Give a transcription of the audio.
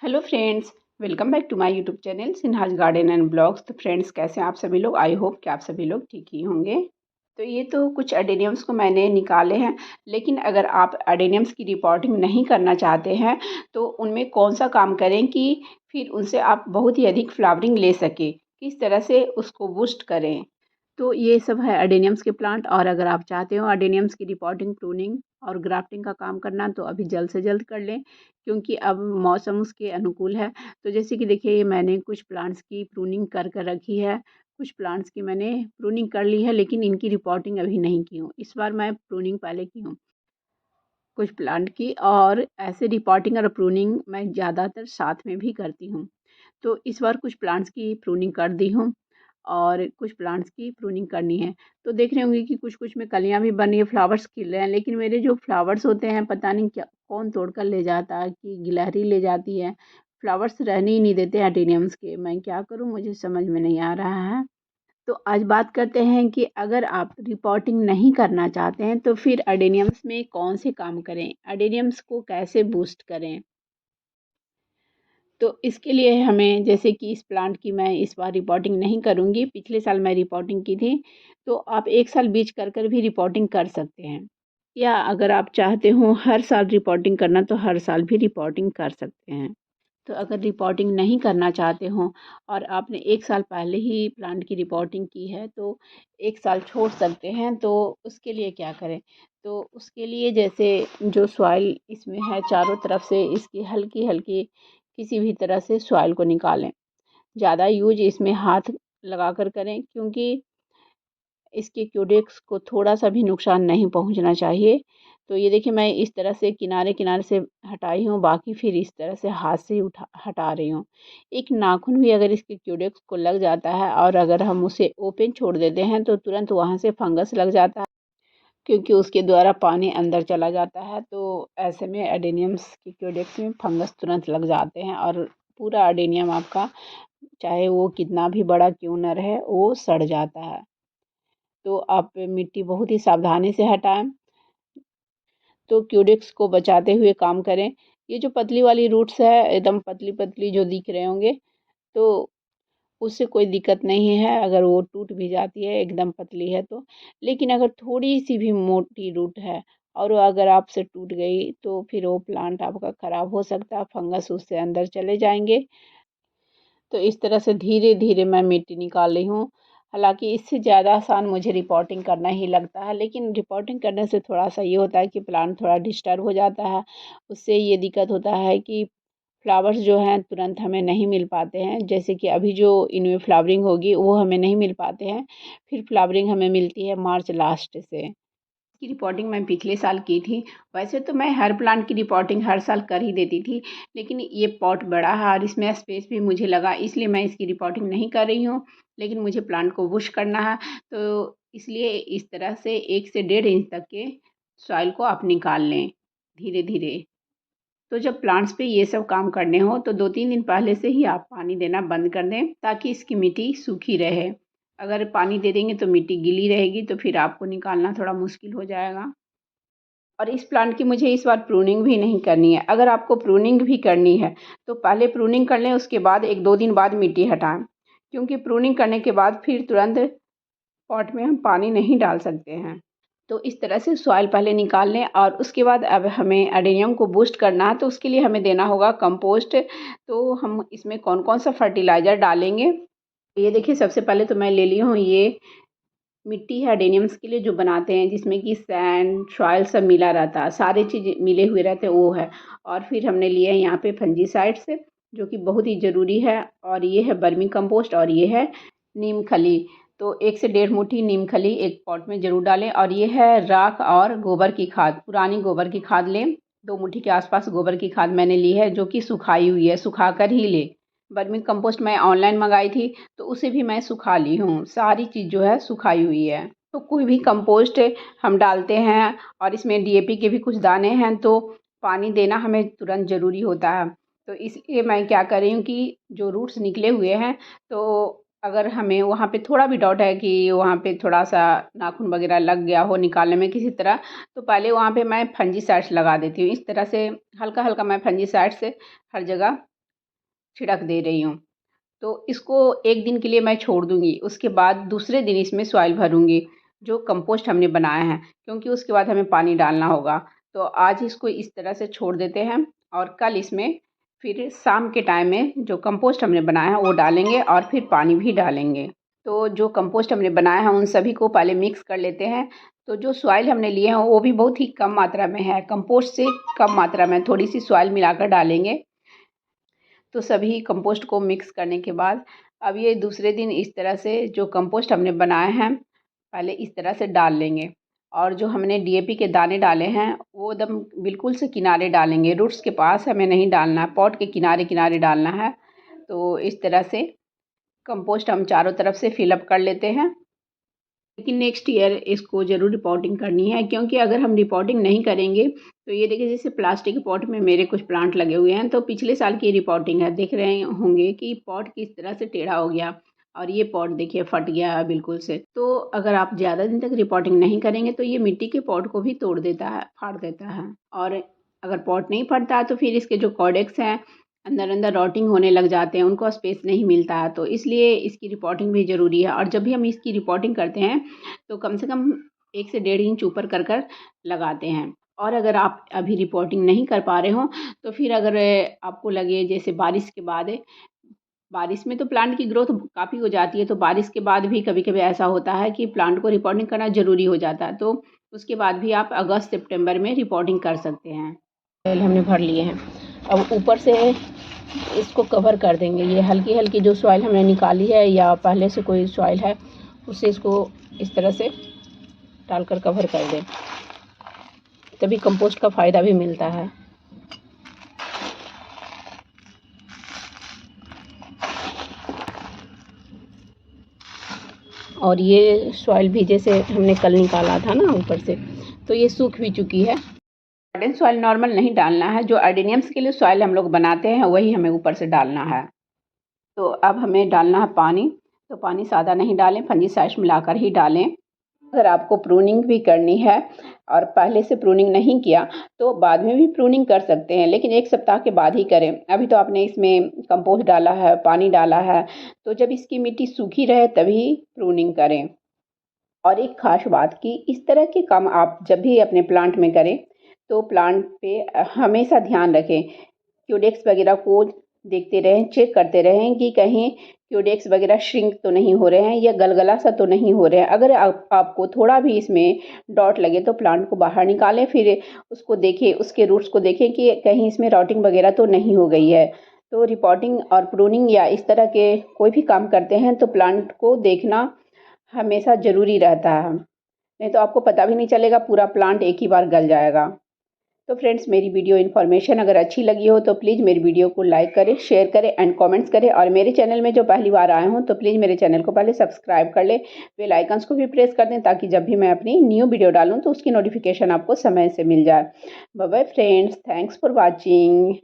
Hello friends, welcome back to my YouTube channel Sinha's garden and blogs. तो friends, कैसे हैं आप सभी लोग? आई होप कि आप सभी लोग ठीक ही होंगे। तो ये तो कुछ एडेनियम्स को मैंने निकाले हैं, लेकिन अगर आप एडेनियम्स की रिपोर्टिंग नहीं करना चाहते हैं तो उनमें कौन सा काम करें कि फिर उनसे आप बहुत ही अधिक फ्लावरिंग ले सकें, किस तरह से उसको बूस्ट करें। तो ये सब है एडेनियम्स के प्लांट। और अगर आप चाहते हो एडेनियम्स की रिपोर्टिंग, प्रूनिंग और ग्राफ्टिंग का काम करना तो अभी जल्द से जल्द कर लें, क्योंकि अब मौसम उसके अनुकूल है। तो जैसे कि देखिए, ये मैंने कुछ प्लांट्स की प्रूनिंग कर कर रखी है, कुछ प्लांट्स की मैंने प्रूनिंग कर ली है, लेकिन इनकी रिपोर्टिंग अभी नहीं की हूँ। इस बार मैं प्रूनिंग पहले की हूँ कुछ प्लांट की, और ऐसे रिपोर्टिंग और प्रूनिंग मैं ज़्यादातर साथ में भी करती हूँ। तो इस बार कुछ प्लांट्स की प्रूनिंग कर दी हूँ और कुछ प्लांट्स की प्रूनिंग करनी है। तो देख रहे होंगे कि कुछ-कुछ में कलियाँ भी बन रही हैं, फ्लावर्स खिल रहे हैं, लेकिन मेरे जो फ्लावर्स होते हैं पता नहीं क्या कौन तोड़ कर ले जाता है, कि गिलहरी ले जाती है। फ्लावर्स रहने ही नहीं देते एडेनियम्स के। मैं क्या करूँ, मुझे समझ में नहीं आ रहा है। तो आज बात करते हैं कि अगर आप रिपोर्टिंग नहीं करना चाहते हैं तो फिर एडेनियम्स में कौन से काम करें? एडेनियम्स को कैसे बूस्ट करें? तो इसके लिए हमें, जैसे कि इस प्लांट की मैं इस बार रिपोर्टिंग नहीं करूँगी, पिछले साल मैं रिपोर्टिंग की थी, तो आप 1 साल बीच कर भी रिपोर्टिंग कर सकते हैं। या अगर आप चाहते हो हर साल रिपोर्टिंग करना तो हर साल भी रिपोर्टिंग कर सकते हैं। तो अगर रिपोर्टिंग नहीं करना चाहते हो और आपने 1 साल पहले ही प्लांट की रिपोर्टिंग की है तो 1 साल छोड़ सकते हैं। तो उसके लिए क्या करें? तो उसके लिए जैसे जो सॉइल इसमें है चारों तरफ से इसकी हल्की-हल्की किसी भी तरह से सॉइल को निकालें। ज़्यादा यूज़ इसमें हाथ लगाकर करें, क्योंकि इसके क्यूडेक्स को थोड़ा-सा भी नुकसान नहीं पहुँचना चाहिए। तो ये देखिए, मैं इस तरह से किनारे-किनारे से हटाई हूँ, बाकी फिर इस तरह से हाथ से हटा रही हूँ। एक नाखून भी अगर इसके क्यूडेक्स को लग जाता है और अगर हम उसे ओपन छोड़ देते हैं तो तुरंत वहाँ से फंगस लग जाता है, क्योंकि उसके द्वारा पानी अंदर चला जाता है। तो ऐसे में एडेनियम्स के क्यूडेक्स में फंगस तुरंत लग जाते हैं और पूरा एडेनियम आपका, चाहे वो कितना भी बड़ा क्यों न रहे, वो सड़ जाता है। तो आप मिट्टी बहुत ही सावधानी से हटाएँ, तो क्यूडेक्स को बचाते हुए काम करें। ये जो पतली वाली रूट्स है, एकदम पतली-पतली जो दिख रहे होंगे, तो उससे कोई दिक्कत नहीं है अगर वो टूट भी जाती है, एकदम पतली है तो। लेकिन अगर थोड़ी-सी भी मोटी रूट है और वो अगर आपसे टूट गई तो फिर वो प्लांट आपका ख़राब हो सकता है, फंगस उससे अंदर चले जाएँगे। तो इस तरह से धीरे-धीरे मैं मिट्टी निकाल रही हूँ। हालाँकि इससे ज़्यादा आसान मुझे रिपोर्टिंग करना ही लगता है, लेकिन रिपोर्टिंग करने से थोड़ा-सा ये होता है कि प्लांट थोड़ा डिस्टर्ब हो जाता है। उससे ये दिक्कत होता है कि फ्लावर्स जो हैं तुरंत हमें नहीं मिल पाते हैं। जैसे कि अभी जो इनमें फ्लावरिंग होगी वो हमें नहीं मिल पाते हैं। फिर फ्लावरिंग हमें मिलती है मार्च लास्ट से। की रिपोर्टिंग मैं पिछले साल की थी। वैसे तो मैं हर प्लांट की रिपोर्टिंग हर साल कर ही देती थी, लेकिन ये पॉट बड़ा है और इसमें स्पेस भी मुझे लगा, इसलिए मैं इसकी रिपोर्टिंग नहीं कर रही हूँ। लेकिन मुझे प्लांट को बुश करना है, तो इसलिए इस तरह से 1 से 1.5 इंच तक के सॉइल को आप निकाल लें, धीरे-धीरे। तो जब प्लांट्स पे ये सब काम करने हो तो 2-3 दिन पहले से ही आप पानी देना बंद कर दें, ताकि इसकी मिट्टी सूखी रहे। अगर पानी दे देंगे तो मिट्टी गीली रहेगी, तो फिर आपको निकालना थोड़ा मुश्किल हो जाएगा। और इस प्लांट की मुझे इस बार प्रूनिंग भी नहीं करनी है। अगर आपको प्रूनिंग भी करनी है तो पहले प्रूनिंग कर लें, उसके बाद 1-2 दिन बाद मिट्टी हटाएँ। क्योंकि प्रूनिंग करने के बाद फिर तुरंत पॉट में हम पानी नहीं डाल सकते हैं। तो इस तरह से सॉइल पहले निकाल लें और उसके बाद अब हमें एडेनियम को बूस्ट करना है, तो उसके लिए हमें देना होगा कंपोस्ट। तो हम इसमें कौन-कौन सा फर्टिलाइज़र डालेंगे? ये देखिए, सबसे पहले तो मैं ले ली हूँ ये मिट्टी है एडेनियम्स के लिए जो बनाते हैं, जिसमें कि सैंड, सॉइल सब मिला रहता है, सारी चीज़ मिले हुए रहते हैं, वो है। और फिर हमने लिए हैं यहाँ पे फंजीसाइड्स, जो कि बहुत ही ज़रूरी है। और ये है वर्मी कंपोस्ट और ये है नीम खली। तो 1 से 1.5 मुट्ठी नीम खली एक पॉट में ज़रूर डालें। और ये है राख और गोबर की खाद, पुरानी गोबर की खाद लें। 2 मुट्ठी के आस-पास गोबर की खाद मैंने ली है, जो कि सुखाई हुई है, सुखाकर ही लें। वर्मी कंपोस्ट मैं ऑनलाइन मँगाई थी, तो उसे भी मैं सुखा ली हूँ। सारी चीज़ जो है सुखाई हुई है। तो कोई भी कंपोस्ट हम डालते हैं और इसमें डीएपी के भी कुछ दाने हैं, तो पानी देना हमें तुरंत ज़रूरी होता है। तो इसलिए मैं क्या कर रही हूँ कि जो रूट्स निकले हुए हैं, तो अगर हमें वहाँ पे थोड़ा भी डाउट है कि वहाँ पे थोड़ा-सा नाखून वग़ैरह लग गया हो निकालने में किसी तरह, तो पहले वहाँ पे मैं फंजीसाइड्स लगा देती हूँ। इस तरह से हल्का-हल्का मैं फंजीसाइड्स हर जगह छिड़क दे रही हूँ। तो इसको 1 दिन के लिए मैं छोड़ दूँगी, उसके बाद दूसरे दिन इसमें सॉइल भरूँगी, जो कंपोस्ट हमने बनाया है, क्योंकि उसके बाद हमें पानी डालना होगा। तो आज इसको इस तरह से छोड़ देते हैं और कल इसमें फिर शाम के टाइम में जो कंपोस्ट हमने बनाया है वो डालेंगे और फिर पानी भी डालेंगे। तो जो कंपोस्ट हमने बनाया है उन सभी को पहले मिक्स कर लेते हैं। तो जो सॉइल हमने लिए हैं वो भी बहुत ही कम मात्रा में है, कंपोस्ट से कम मात्रा में थोड़ी-सी सॉइल मिलाकर डालेंगे। तो सभी कंपोस्ट को मिक्स करने के बाद अब ये दूसरे दिन इस तरह से जो कंपोस्ट हमने बनाए हैं, पहले इस तरह से डाल लेंगे और जो हमने डीएपी के दाने डाले हैं, वो एकदम बिल्कुल से किनारे डालेंगे, रूट्स के पास हमें नहीं डालना है, पॉट के किनारे-किनारे डालना है। तो इस तरह से कंपोस्ट हम चारों तरफ से फिल अप कर लेते हैं। लेकिन नेक्स्ट ईयर इसको ज़रूर रिपोर्टिंग करनी है, क्योंकि अगर हम रिपोर्टिंग नहीं करेंगे तो ये देखिए जैसे प्लास्टिक के पॉट में मेरे कुछ प्लांट लगे हुए हैं, तो पिछले साल की रिपोर्टिंग है, देख रहे होंगे कि पॉट किस तरह से टेढ़ा हो गया और ये पॉट देखिए फट गया है बिल्कुल से। तो अगर आप ज़्यादा दिन तक रिपोर्टिंग नहीं करेंगे तो ये मिट्टी के पॉट को भी तोड़ देता है, फाड़ देता है। और अगर पॉट नहीं फटता है तो फिर इसके जो कॉर्डेक्स हैं अंदर-अंदर रॉटिंग होने लग जाते हैं, उनको स्पेस नहीं मिलता है, तो इसलिए इसकी रिपोर्टिंग भी ज़रूरी है। और जब भी हम इसकी रिपोर्टिंग करते हैं, तो कम से कम 1 से डेढ़ इंच ऊपर कर कर लगाते हैं। और अगर आप अभी रिपोर्टिंग नहीं कर पा रहे हों, तो फिर अगर आपको लगे जैसे बारिश के बाद बारिश में तो प्लांट की ग्रोथ काफ़ी हो जाती है, तो बारिश के बाद भी कभी-कभी ऐसा होता है कि प्लांट को रिपोर्टिंग करना ज़रूरी हो जाता है, तो उसके बाद भी आप अगस्त-सितंबर में रिपोर्टिंग कर सकते हैं। तेल हमने भर लिए हैं। अब ऊपर से इसको कवर कर देंगे। ये हल्की-हल्की जो सॉइल हमने निकाली है या पहले से कोई सॉइल है, उससे इसको इस तरह से डालकर कवर कर दें, तभी कंपोस्ट का फ़ायदा भी मिलता है। और ये सॉइल भी जैसे हमने कल निकाला था ना ऊपर से, तो ये सूख भी चुकी है। गार्डन सॉइल नॉर्मल नहीं डालना है, जो अर्डेनियम्स के लिए सॉइल हम लोग बनाते हैं वही हमें ऊपर से डालना है। तो अब हमें डालना है पानी, तो पानी सादा नहीं डालें, फंजीसाइड मिलाकर ही डालें। अगर आपको प्रूनिंग भी करनी है और पहले से प्रूनिंग नहीं किया तो बाद में भी प्रूनिंग कर सकते हैं, लेकिन 1 सप्ताह के बाद ही करें। अभी तो आपने इसमें कंपोस्ट डाला है, पानी डाला है, तो जब इसकी मिट्टी सूखी रहे तभी प्रूनिंग करें। और एक ख़ास बात कि इस तरह के काम आप जब भी अपने प्लांट में करें, तो प्लांट पे हमेशा ध्यान रखें। क्यूडेक्स वगैरह को देखते रहें, चेक करते रहें कि कहीं क्यूडेक्स वगैरह श्रिंक तो नहीं हो रहे हैं या गलगला सा तो नहीं हो रहे हैं। अगर आपको थोड़ा भी इसमें डॉट लगे तो प्लांट को बाहर निकालें, फिर उसको देखें, उसके रूट्स को देखें कि कहीं इसमें रॉटिंग वगैरह तो नहीं हो गई है। तो रिपोर्टिंग और प्रूनिंग या इस तरह के कोई भी काम करते हैं तो प्लांट को देखना हमेशा ज़रूरी रहता है, नहीं तो आपको पता भी नहीं चलेगा, पूरा प्लांट एक ही बार गल जाएगा। तो फ्रेंड्स, मेरी वीडियो इन्फॉर्मेशन अगर अच्छी लगी हो तो प्लीज़ मेरी वीडियो को लाइक करें, शेयर करें एंड कमेंट्स करें। और मेरे चैनल में जो पहली बार आए हों तो प्लीज़ मेरे चैनल को पहले सब्सक्राइब कर लें, बेल आइकन्स को भी प्रेस कर दें ताकि जब भी मैं अपनी न्यू वीडियो डालूँ तो उसकी नोटिफिकेशन आपको समय से मिल जाए। Bye bye friends, thanks for watching.